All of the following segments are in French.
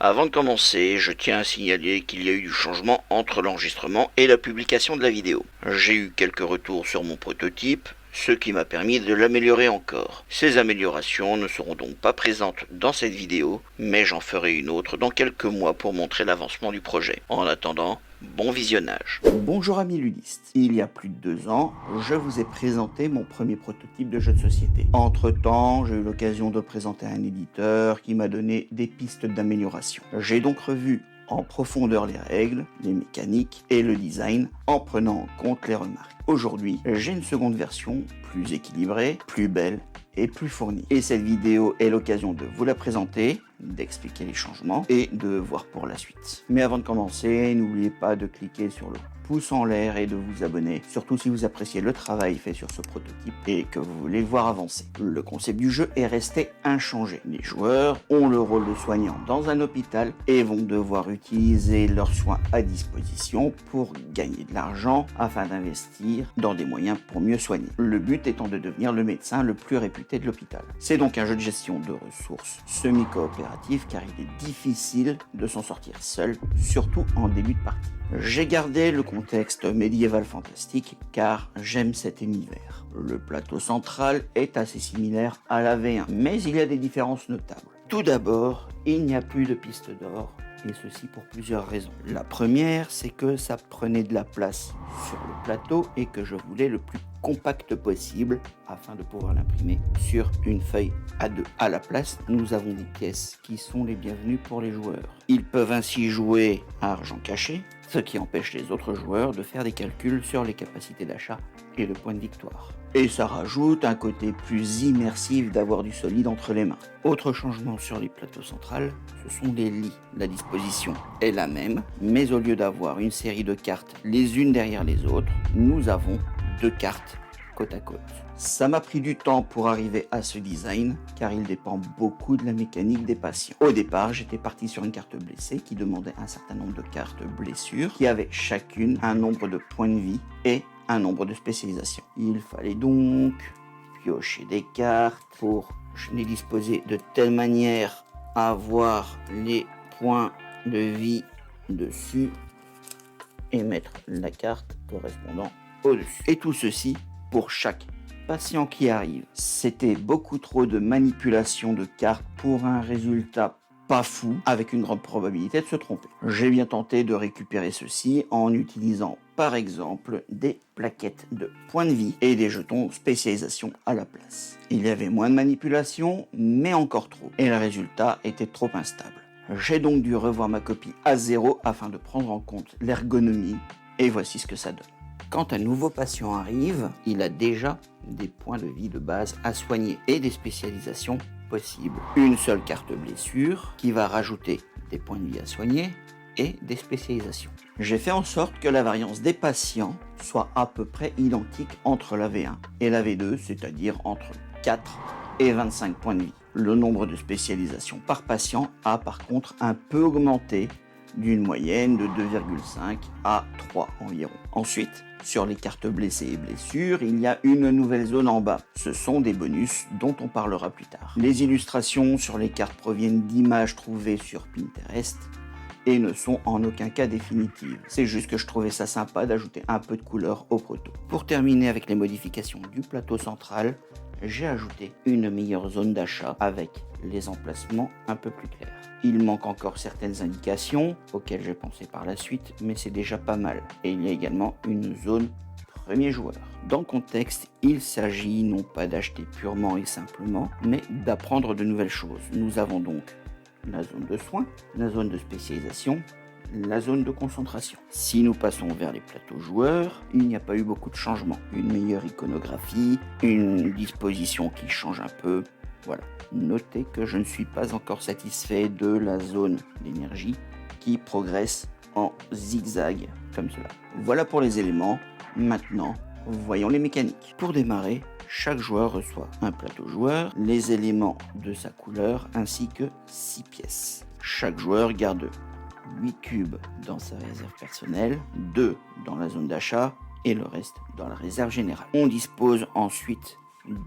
Avant de commencer, je tiens à signaler qu'il y a eu du changement entre l'enregistrement et la publication de la vidéo. J'ai eu quelques retours sur mon prototype, ce qui m'a permis de l'améliorer encore. Ces améliorations ne seront donc pas présentes dans cette vidéo, mais j'en ferai une autre dans quelques mois pour montrer l'avancement du projet. En attendant, bon visionnage. Bonjour amis ludistes, il y a plus de 2 ans, je vous ai présenté mon premier prototype de jeu de société. Entre temps, j'ai eu l'occasion de présenter à un éditeur qui m'a donné des pistes d'amélioration. J'ai donc revu en profondeur les règles, les mécaniques et le design en prenant en compte les remarques. Aujourd'hui, j'ai une seconde version plus équilibrée, plus belle et plus fournie. Et cette vidéo est l'occasion de vous la présenter, d'expliquer les changements et de voir pour la suite. Mais avant de commencer, n'oubliez pas de cliquer sur le pouce en l'air et de vous abonner, surtout si vous appréciez le travail fait sur ce prototype et que vous voulez le voir avancer. Le concept du jeu est resté inchangé. Les joueurs ont le rôle de soignants dans un hôpital et vont devoir utiliser leurs soins à disposition pour gagner de l'argent afin d'investir dans des moyens pour mieux soigner. Le but étant de devenir le médecin le plus réputé de l'hôpital. C'est donc un jeu de gestion de ressources semi-coopératif car il est difficile de s'en sortir seul, surtout en début de partie. J'ai gardé le contexte médiéval fantastique car j'aime cet univers. Le plateau central est assez similaire à la V1, mais il y a des différences notables. Tout d'abord, il n'y a plus de piste d'or, et ceci pour plusieurs raisons. La première, c'est que ça prenait de la place sur le plateau et que je voulais le plus compact possible afin de pouvoir l'imprimer sur une feuille A2. À la place, nous avons des pièces qui sont les bienvenues pour les joueurs. Ils peuvent ainsi jouer à argent caché, ce qui empêche les autres joueurs de faire des calculs sur les capacités d'achat et le point de victoire. Et ça rajoute un côté plus immersif d'avoir du solide entre les mains. Autre changement sur les plateaux centrales, ce sont les lits. La disposition est la même, mais au lieu d'avoir une série de cartes les unes derrière les autres, nous avons 2 cartes côte à côte. Ça m'a pris du temps pour arriver à ce design, car il dépend beaucoup de la mécanique des patients. Au départ, j'étais parti sur une carte blessée qui demandait un certain nombre de cartes blessures, qui avaient chacune un nombre de points de vie et un nombre de spécialisations. Il fallait donc piocher des cartes pour les disposer de telle manière à avoir les points de vie dessus et mettre la carte correspondant au-dessus. Et tout ceci pour chaque patient qui arrive. C'était beaucoup trop de manipulation de cartes pour un résultat pas fou, avec une grande probabilité de se tromper. J'ai bien tenté de récupérer ceci en utilisant par exemple des plaquettes de points de vie et des jetons spécialisation à la place. Il y avait moins de manipulation, mais encore trop, et le résultat était trop instable. J'ai donc dû revoir ma copie à 0 afin de prendre en compte l'ergonomie, et voici ce que ça donne. Quand un nouveau patient arrive, il a déjà des points de vie de base à soigner et des spécialisations possibles. Une seule carte blessure qui va rajouter des points de vie à soigner et des spécialisations. J'ai fait en sorte que la variance des patients soit à peu près identique entre la V1 et la V2, c'est-à-dire entre 4 et 25 points de vie. Le nombre de spécialisations par patient a par contre un peu augmenté d'une moyenne de 2,5 à 3 environ. Ensuite, sur les cartes blessées et blessures, il y a une nouvelle zone en bas. Ce sont des bonus dont on parlera plus tard. Les illustrations sur les cartes proviennent d'images trouvées sur Pinterest et ne sont en aucun cas définitives. C'est juste que je trouvais ça sympa d'ajouter un peu de couleur au proto. Pour terminer avec les modifications du plateau central, j'ai ajouté une meilleure zone d'achat avec les emplacements un peu plus clairs. Il manque encore certaines indications auxquelles j'ai pensé par la suite, mais c'est déjà pas mal. Et il y a également une zone premier joueur. Dans le contexte, il s'agit non pas d'acheter purement et simplement, mais d'apprendre de nouvelles choses. Nous avons donc la zone de soins, la zone de spécialisation, la zone de concentration. Si nous passons vers les plateaux joueurs, il n'y a pas eu beaucoup de changements. Une meilleure iconographie, une disposition qui change un peu. Voilà. Notez que je ne suis pas encore satisfait de la zone d'énergie qui progresse en zigzag comme cela. Voilà pour les éléments. Maintenant, voyons les mécaniques. Pour démarrer, chaque joueur reçoit un plateau joueur, les éléments de sa couleur ainsi que 6 pièces. Chaque joueur garde 8 cubes dans sa réserve personnelle, 2 dans la zone d'achat et le reste dans la réserve générale. On dispose ensuite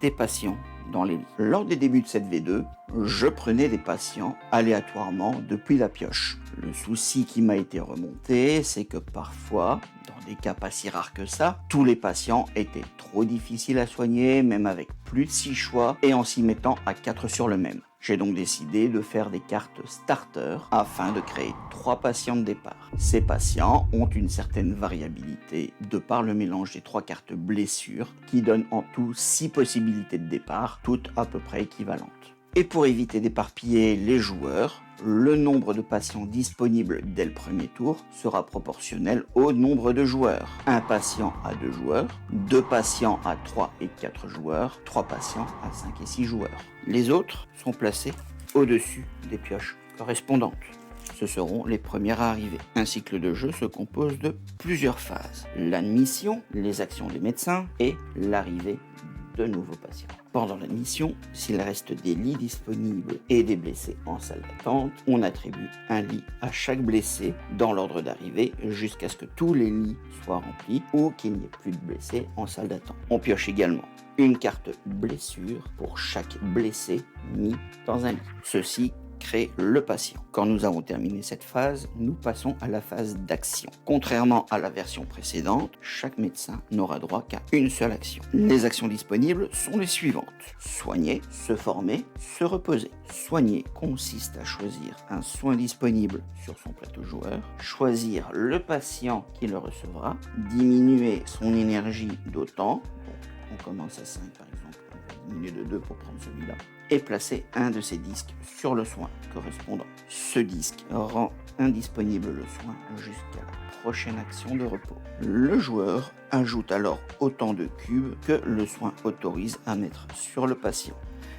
des patients dans les lits. Lors des débuts de cette V2, je prenais des patients aléatoirement depuis la pioche. Le souci qui m'a été remonté, c'est que parfois, dans des cas pas si rares que ça, tous les patients étaient trop difficiles à soigner, même avec plus de 6 choix, et en s'y mettant à 4 sur le même. J'ai donc décidé de faire des cartes starter afin de créer 3 patients de départ. Ces patients ont une certaine variabilité de par le mélange des 3 cartes blessures qui donnent en tout 6 possibilités de départ, toutes à peu près équivalentes. Et pour éviter d'éparpiller les joueurs, le nombre de patients disponibles dès le premier tour sera proportionnel au nombre de joueurs. Un patient à 2 joueurs, 2 patients à 3 et 4 joueurs, 3 patients à 5 et 6 joueurs. Les autres sont placés au-dessus des pioches correspondantes. Ce seront les premières à arriver. Un cycle de jeu se compose de plusieurs phases. L'admission, les actions des médecins et l'arrivée de nouveaux patients. Pendant l'admission, s'il reste des lits disponibles et des blessés en salle d'attente, on attribue un lit à chaque blessé dans l'ordre d'arrivée jusqu'à ce que tous les lits soient remplis ou qu'il n'y ait plus de blessés en salle d'attente. On pioche également une carte blessure pour chaque blessé mis dans un lit. Ceci crée le patient. Quand nous avons terminé cette phase, nous passons à la phase d'action. Contrairement à la version précédente, chaque médecin n'aura droit qu'à une seule action. Les actions disponibles sont les suivantes. Soigner, se former, se reposer. Soigner consiste à choisir un soin disponible sur son plateau joueur, choisir le patient qui le recevra, diminuer son énergie d'autant. Donc, on commence à 5 par exemple, on va diminuer de 2 pour prendre celui-là, et placer un de ces disques sur le soin correspondant. Ce disque rend indisponible le soin jusqu'à la prochaine action de repos. Le joueur ajoute alors autant de cubes que le soin autorise à mettre sur le patient.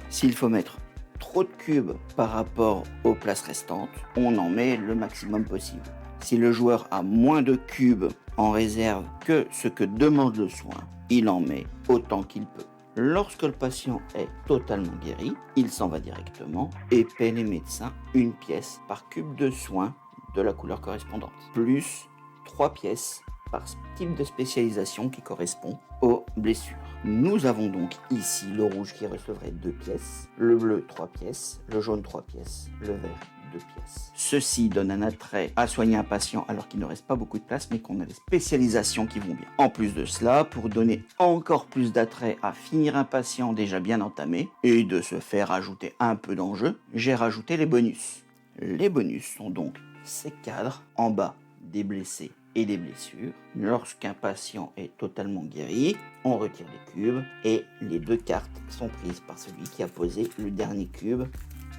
S'il faut mettre trop de cubes par rapport aux places restantes, on en met le maximum possible. Si le joueur a moins de cubes en réserve que ce que demande le soin, il en met autant qu'il peut. Lorsque le patient est totalement guéri, il s'en va directement et paie les médecins une pièce par cube de soin de la couleur correspondante, plus 3 pièces par type de spécialisation qui correspond aux blessures. Nous avons donc ici le rouge qui recevrait 2 pièces, le bleu 3 pièces, le jaune 3 pièces, le vert 2 pièces. Ceci donne un attrait à soigner un patient alors qu'il ne reste pas beaucoup de place mais qu'on a des spécialisations qui vont bien. En plus de cela, pour donner encore plus d'attrait à finir un patient déjà bien entamé et de se faire ajouter un peu d'enjeu, j'ai rajouté les bonus. Les bonus sont donc ces cadres en bas des blessés et des blessures. Lorsqu'un patient est totalement guéri, on retire les cubes et les 2 cartes sont prises par celui qui a posé le dernier cube.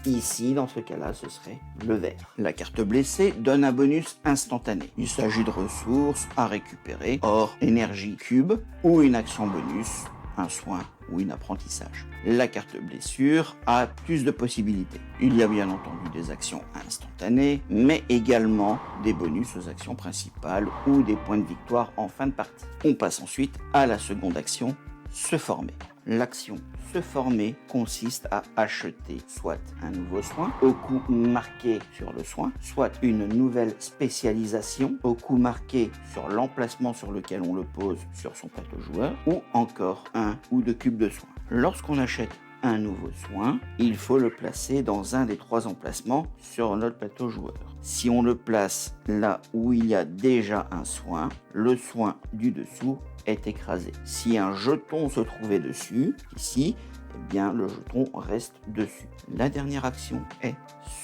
Ici, dans ce cas-là, ce serait le vert. La carte blessée donne un bonus instantané. Il s'agit de ressources à récupérer, or énergie cube, ou une action bonus, un soin ou un apprentissage. La carte blessure a plus de possibilités. Il y a bien entendu des actions instantanées, mais également des bonus aux actions principales ou des points de victoire en fin de partie. On passe ensuite à la seconde action, se former. L'action se former consiste à acheter soit un nouveau soin au coût marqué sur le soin, soit une nouvelle spécialisation au coût marqué sur l'emplacement sur lequel on le pose sur son plateau joueur, ou encore 1 ou 2 cubes de soin. Lorsqu'on achète un nouveau soin, il faut le placer dans un des 3 emplacements sur notre plateau joueur. Si on le place là où il y a déjà un soin, le soin du dessous est écrasé. Si un jeton se trouvait dessus, ici, eh bien le jeton reste dessus. La dernière action est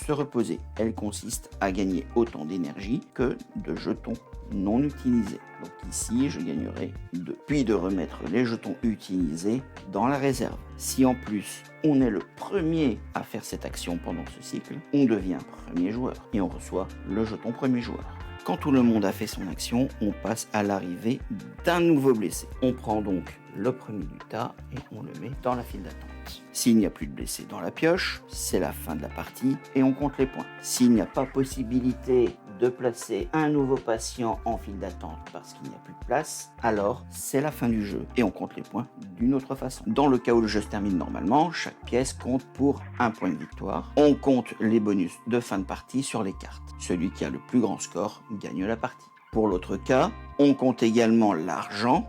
se reposer. Elle consiste à gagner autant d'énergie que de jetons non utilisés. Donc ici, je gagnerai 2. Puis de remettre les jetons utilisés dans la réserve. Si en plus, on est le premier à faire cette action pendant ce cycle, on devient premier joueur et on reçoit le jeton premier joueur. Quand tout le monde a fait son action, on passe à l'arrivée d'un nouveau blessé. On prend donc le premier du tas et on le met dans la file d'attente. S'il n'y a plus de blessés dans la pioche, c'est la fin de la partie et on compte les points. S'il n'y a pas possibilité de placer un nouveau patient en file d'attente parce qu'il n'y a plus de place, alors c'est la fin du jeu et on compte les points d'une autre façon. Dans le cas où le jeu se termine normalement, chaque pièce compte pour 1 point de victoire. On compte les bonus de fin de partie sur les cartes. Celui qui a le plus grand score gagne la partie. Pour l'autre cas, on compte également l'argent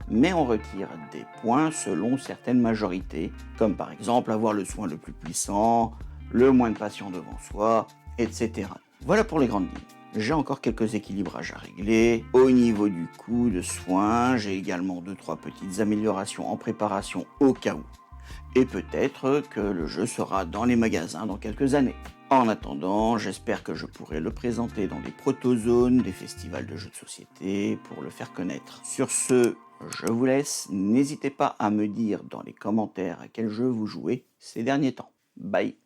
mais on retire des points selon certaines majorités, comme par exemple avoir le soin le plus puissant, le moins de patients devant soi, etc. Voilà pour les grandes lignes. J'ai encore quelques équilibrages à régler. Au niveau du coût de soins, j'ai également 2-3 petites améliorations en préparation au cas où. Et peut-être que le jeu sera dans les magasins dans quelques années. En attendant, j'espère que je pourrai le présenter dans des protozones, des festivals de jeux de société, pour le faire connaître. Sur ce, je vous laisse. N'hésitez pas à me dire dans les commentaires à quel jeu vous jouez ces derniers temps. Bye!